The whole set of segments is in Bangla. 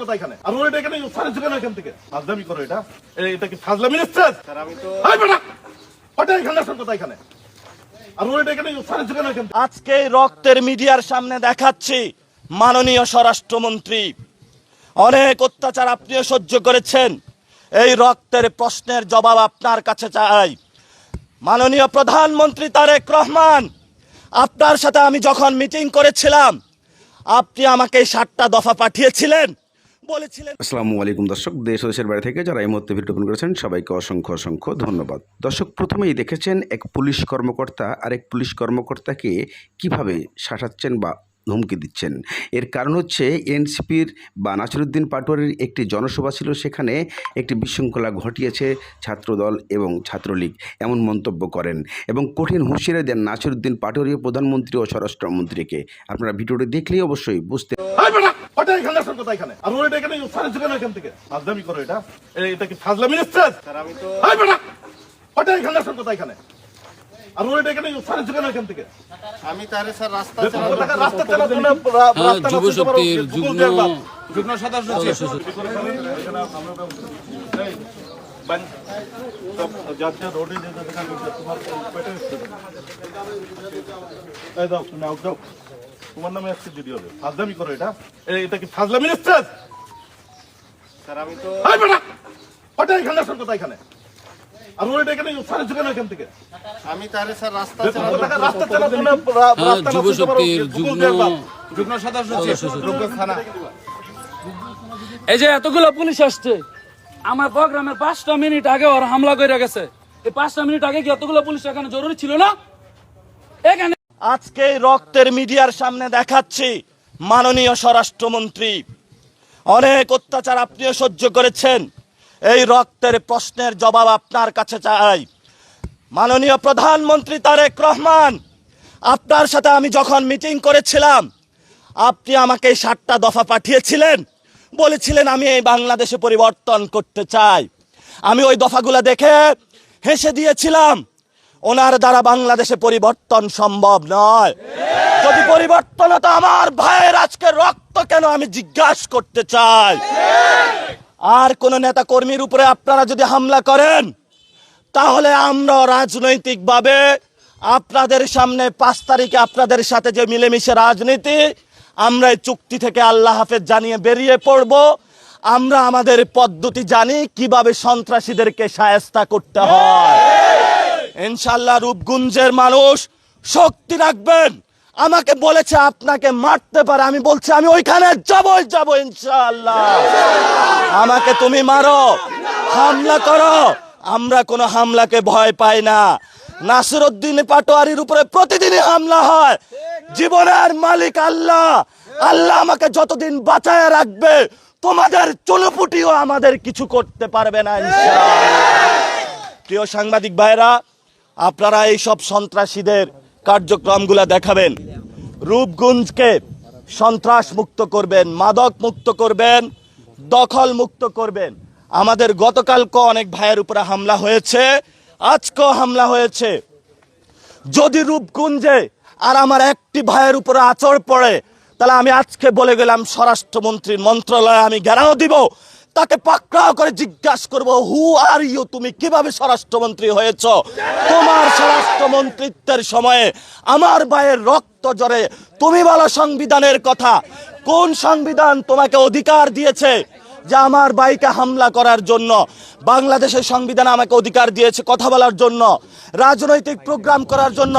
কথা এখানে আর ওটা এখানে সারেছে কেন এখান থেকে ফাজলামি করো এটা কি ফাজলামি স্যার স্যার আমি তো হাই বেটা ওটা এখানে আসার কথা এখানে আর ওটা এখানে সারেছে কেন এখান থেকে আজকে রক্তের মিডিয়ার সামনে দেখাচ্ছি মাননীয় স্বরাষ্ট্রমন্ত্রী অনেক অত্যাচার আপনিও সহ্য করেছেন এই রক্তের প্রশ্নের জবাব আপনার কাছে চাই মাননীয় প্রধানমন্ত্রী তারেক রহমান আপনার সাথে আমি যখন মিটিং করেছিলাম আপনি আমাকে 7টা দফা পাঠিয়েছিলেন বলেছিলেন। আসসালামু আলাইকুম দর্শক, দেশ ও দেশের বাইরে থেকে যারা এই মুহূর্তে ভিডিও ওপেন করেছেন সবাইকে অসংখ্য অসংখ্য ধন্যবাদ। দর্শক, প্রথমেই দেখেছেন এক পুলিশ কর্মকর্তা আরেক পুলিশ কর্মকর্তাকে কিভাবে শাসাচ্ছেন বা হুমকি দিচ্ছেন। এর কারণ হচ্ছে এনসিপির বা নাসিরউদ্দিন পাটোয়ারির একটি জনসভা ছিল, সেখানে একটি বিশৃঙ্খলা ঘটিয়েছে ছাত্রদল এবং ছাত্রলীগ এমন মন্তব্য করেন এবং কঠিন হুঁশিয়ারি দেন নাসিরউদ্দিন পাটোয়ারি প্রধানমন্ত্রী ও স্বরাষ্ট্রমন্ত্রীকে। আপনারা ভিডিওটি দেখলেই অবশ্যই বুঝতে ওটা এখানে আসার কথা এখানে আর ওটা এখানে সারেছে কেন এখান থেকে ফাজলামি করো এটা কি ফাজলামি স্যার স্যার আমি তো হাই বেটা ওটা এখানে আসার কথা এখানে আর ওটা এখানে সারেছে কেন এখান থেকে আমি তারে স্যার রাস্তা রাস্তা চালাতে না যুব শক্তির যুগ্ম সদস্য তোমার নামে আজকে দিদি হবে ফাজলামি করো এটা কি ফাজলামি স্যার স্যার আমি তো হাই বেটা ওটা এখানে আসার কথা এখানে আর ওটা এখানে সারেছে কেন এখান থেকে আমি তারে স্যার রাস্তা রাস্তা চালাতে না যুব শক্তির যুগ্ম সদস্য থানা এই যে এতগুলো পুলিশ আসছে আমার প্রোগ্রামের 5টা মিনিট আগে ওরা হামলা করে গেছে। এই 5টা মিনিট আগে কি এতগুলো পুলিশ এখানে জরুরি ছিল না? এখানে আজকে রক্তের মিডিয়ার সামনে দেখাচ্ছি মাননীয় স্বরাষ্ট্রমন্ত্রী অনেক অত্যাচার আপনিও সহ্য করেছেন এই রক্তের প্রশ্নের জবাব আপনার কাছে চাই মাননীয় প্রধানমন্ত্রী তারেক রহমান আপনার সাথে আমি যখন মিটিং করেছিলাম আপনি আমাকে 7টা দফা পাঠিয়েছিলেন বলেছিলেন আমি এই বাংলাদেশে পরিবর্তন করতে চাই। আমি ওই দফাগুলো দেখে হেসে দিয়েছিলাম ওনার দ্বারা বাংলাদেশে পরিবর্তন সম্ভব নয়। যদি পরিবর্তন হতো আমার ভাইয়ের আজকে রক্ত কেন আমি জিজ্ঞাসা করতে চাই। আর কোন নেতা কর্মীর উপরে আপনারা যদি হামলা করেন তাহলে আমরা রাজনৈতিকভাবে আপনাদের সামনে 5 তারিখে আপনাদের সাথে যে মিলেমিশে রাজনীতি আমরা এই চুক্তি থেকে আল্লাহ হাফেজ জানিয়ে বেরিয়ে পড়ব। আমরা আমাদের পদ্ধতি জানি কিভাবে সন্ত্রাসীদেরকে শায়েস্তা করতে হয়। ইনশাআল্লাহ রূপগঞ্জের মানুষ শক্তি রাখবেন। আমাকে বলেছে আপনাকে মারতে পারে, আমি বলছি আমি ওইখানে যাব ইনশাআল্লাহ। আমাকে তুমি মারো, হামলা করো, আমরা কোনো হামলাকে ভয় পাই না। নাসিরউদ্দিন পাটোয়ারির উপরে প্রতিদিনই হামলা হয়। জীবনের মালিক আল্লাহ, আল্লাহ আমাকে যতদিন বাঁচায় রাখবে তোমাদের চুনোপুটিও আমাদের কিছু করতে পারবে না ইনশাআল্লাহ। প্রিয় সাংবাদিক ভাইরা, আপনারা এই সব সন্ত্রাসীদের কার্যক্রমগুলো দেখাবেন, রূপগঞ্জকে সন্ত্রাস মুক্ত করবেন, মাদক মুক্ত করবেন, দখল মুক্ত করবেন। আমাদের গতকালকে অনেক ভাইয়ের উপরে হামলা হয়েছে, আজকেও হামলা হয়েছে। যদি রূপগঞ্জে আর আমার একটি ভাইয়ের উপরে আচর পড়ে তাহলে আমি আজকে বলে গেলাম স্বরাষ্ট্রমন্ত্রীর মন্ত্রণালয়ে আমি ঘেরাও দিব, তাকে পাকড়াও করে জিজ্ঞাসা করবো হু আর ইউ, তুমি কিভাবে স্বরাষ্ট্রমন্ত্রী হয়েছ? তোমার স্বরাষ্ট্রমন্ত্রিত্বের সময়ে আমার ভাইয়ের রক্ত ঝরে, তুমি বলো সংবিধানের কথা, কোন সংবিধান তোমাকে অধিকার দিয়েছে যে আমার ভাইকে হামলা করার জন্য? বাংলাদেশের সংবিধান আমাকে অধিকার দিয়েছে কথা বলার জন্য, রাজনৈতিক প্রোগ্রাম করার জন্য।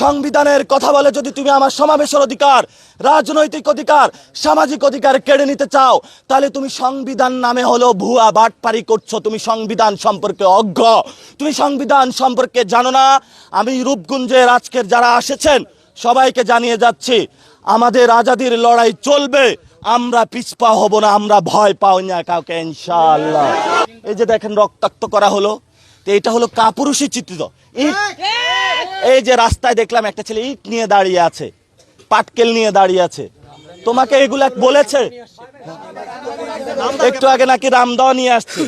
সংবিধানের কথা বলে যদি তুমি আমার সমাবেশের অধিকার, রাজনৈতিক অধিকার, সামাজিক অধিকার কেড়ে নিতে চাও তাহলে তুমি সংবিধান নামে হলো ভুয়া বাটপারি করছো। তুমি সংবিধান সম্পর্কে অজ্ঞ, তুমি সংবিধান সম্পর্কে জানো না। আমি রূপগঞ্জের আজকের যারা এসেছেন সবাইকে জানিয়ে যাচ্ছি আমাদের আজাদির লড়াই চলবে, আমরা পিছপা হব না, আমরা ভয় পাও না কাউকে ইনশাআল্লাহ। এই যে দেখেন রক্তাক্ত করা হলো, তো এটা হলো কাপুরুষী চিত্রিত ইট। এই যে রাস্তায় দেখলাম একটা ছেলে ইট নিয়ে দাঁড়িয়ে আছে, পাটকেল নিয়ে দাঁড়িয়ে আছে। তোমাকে এগুলা বলেছে? একটু আগে নাকি রামদাও নিয়ে আসছে।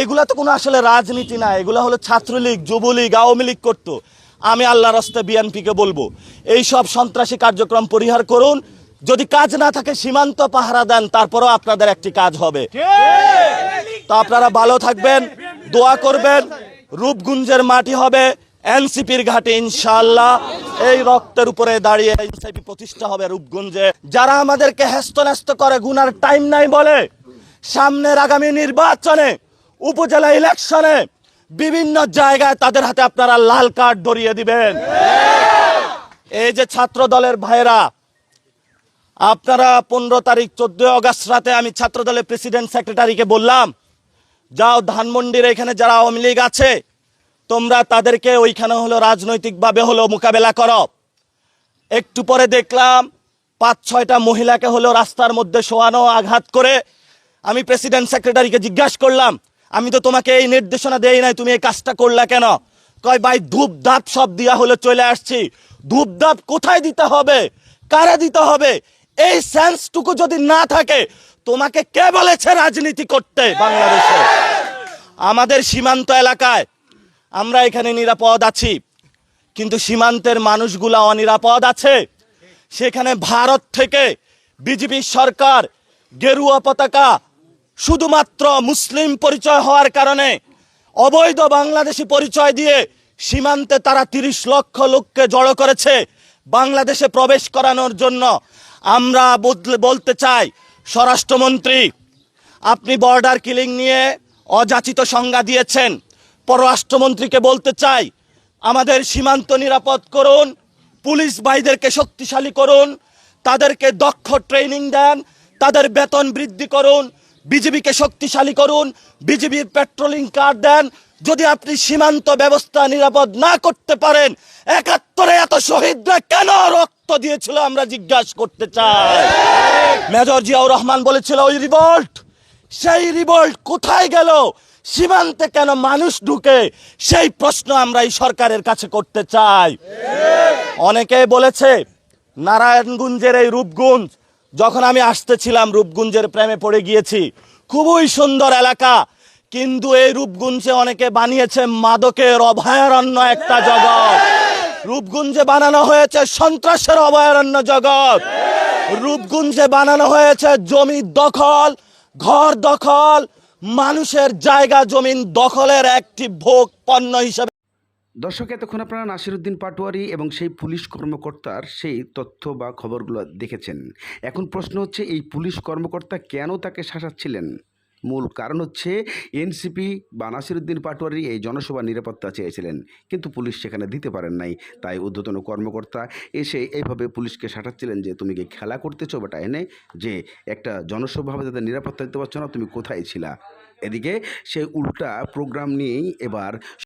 এগুলা তো কোনো আসলে রাজনীতি না, এগুলা হলো ছাত্রলীগ, যুবলীগ, আওয়ামী লীগ করতো। আমি আল্লাহর রাস্তায় বিএনপিকে বলবো এই সব সন্ত্রাসী কার্যক্রম পরিহার করুন। যদি কাজ না থাকে সীমান্ত পাহারা দেন, তারপরেও আপনাদের একটি কাজ হবে। তো আপনারা ভালো থাকবেন, দোয়া করবেন। রূপগঞ্জের মাটি হবে এনসিপির ঘাটে ইনশাআল্লাহ। এই রক্তের উপরে দাঁড়িয়ে এনসিপি প্রতিষ্ঠা হবে রূপগঞ্জে। যারা আমাদেরকে হেস্তনেস্ত করে গুনার টাইম নাই বলে, সামনের আগামী নির্বাচনে, উপজেলা ইলেকশনে বিভিন্ন জায়গায় তাদের হাতে আপনারা লাল কার্ড ধরিয়ে দিবেন। এই যে ছাত্র দলের ভাইরা, আপনারা 15 তারিখ 14 আগস্ট রাতে আমি ছাত্র দলের প্রেসিডেন্ট সেক্রেটারিকে বললাম, যাও ধানমন্ডির এখানে যারা আওয়ামী লীগ আছে তোমরা তাদেরকে ওইখানে হলো রাজনৈতিকভাবে হলো মোকাবেলা করো। একটু পরে দেখলাম 5-6টা মহিলাকে হলো রাস্তার মধ্যে শোয়ানো, আঘাত করে। আমি প্রেসিডেন্ট সেক্রেটারিকে জিজ্ঞাসা করলাম, আমি তো তোমাকে এই নির্দেশনা দেই নাই, তুমি এই কাজটা করলা কেন? কয় ভাই ধূপ ধাপ সব দিয়া হলো চলে আসছি। ধূপ ধাপ কোথায় দিতে হবে, কারে দিতে হবে, এই সেন্সটুকু যদি না থাকে, তোমাকে কে বলেছে রাজনীতি করতে বাংলাদেশে? আমাদের সীমান্ত এলাকায় আমরা এখানে নিরাপদ আছি, কিন্তু সীমান্তের মানুষগুলা অনিরাপদ আছে। সেখানে ভারত থেকে বিজেপি সরকার গেরুয়া পতাকা শুধুমাত্র মুসলিম পরিচয় হওয়ার কারণে অবৈধ বাংলাদেশি পরিচয় দিয়ে সীমান্তে তারা 30 লক্ষ লোককে জড়ো করেছে বাংলাদেশে প্রবেশ করানোর জন্য। আমরা বলতে চাই, স্বরাষ্ট্রমন্ত্রী আপনি বর্ডার কিলিং নিয়ে অযাচিত সংজ্ঞা দিয়েছেন। পররাষ্ট্রমন্ত্রীকে বলতে চাই, আমাদের সীমান্ত নিরাপদ করুন, পুলিশ ভাইদেরকে শক্তিশালী করুন, তাদেরকে দক্ষ ট্রেনিং দেন, তাদের বেতন বৃদ্ধি করুন, বিজিবিকে শক্তিশালী করুন, বিজিবির পেট্রোলিং কার দেন। যদি আপনি সীমান্ত ব্যবস্থা নিরাপদ না করতে পারেন, 71-এ এত শহীদরা কেন রক্ত দিয়েছিল আমরা জিজ্ঞাসা করতে চাই। মেজর জিয়াউর রহমান বলেছিল ওই রিভল্ট, সেই রিভল্ট কোথায় গেল? সীমান্তে কেন মানুষ ঢুকে? সেই প্রশ্ন আমরা এই সরকারের কাছে করতে চাই। অনেকে বলেছে নারায়ণগঞ্জের এই রূপগঞ্জ, যখন আমি আসতেছিলাম রূপগঞ্জের প্রেমে পড়ে গিয়েছি। খুবই সুন্দর এলাকা, কিন্তু এই রূপগঞ্জে অনেকে বানিয়েছে মাদকের অভয়ারণ্য একটা জগৎ। রূপগঞ্জে বানানো হয়েছে সন্ত্রাসের অভয়ারণ্য জগৎ। রূপগঞ্জে বানানো হয়েছে জমি দখল, ঘর দখল, মানুষের জায়গা জমিন দখলের একটি ভোগ পণ্য হিসেবে। দর্শক, এতক্ষণ আপনারা নাসিরউদ্দিন পাটোয়ারি এবং সেই পুলিশ কর্মকর্তার সেই তথ্য বা খবরগুলো দেখেছেন। এখন প্রশ্ন হচ্ছে, এই পুলিশ কর্মকর্তা কেন তাকে শাসাচ্ছিলেন? মূল কারণ হচ্ছে এনসিপি বা নাসিরউদ্দিন পাটোয়ারি এই জনসভা নিরাপত্তা চেয়েছিলেন, কিন্তু পুলিশ সেখানে দিতে পারেন নাই। তাই ঊর্ধ্বতন কর্মকর্তা এসে এইভাবে পুলিশকে শাসাচ্ছিলেন যে তুমি কি খেলা করতেছো বেটা, এনে যে একটা জনসভা হবে তাদের নিরাপত্তা দিতে পারছো না, তুমি কোথায় ছিলা? এদিকে সে উল্টা প্রোগ্রাম নিয়েই এবার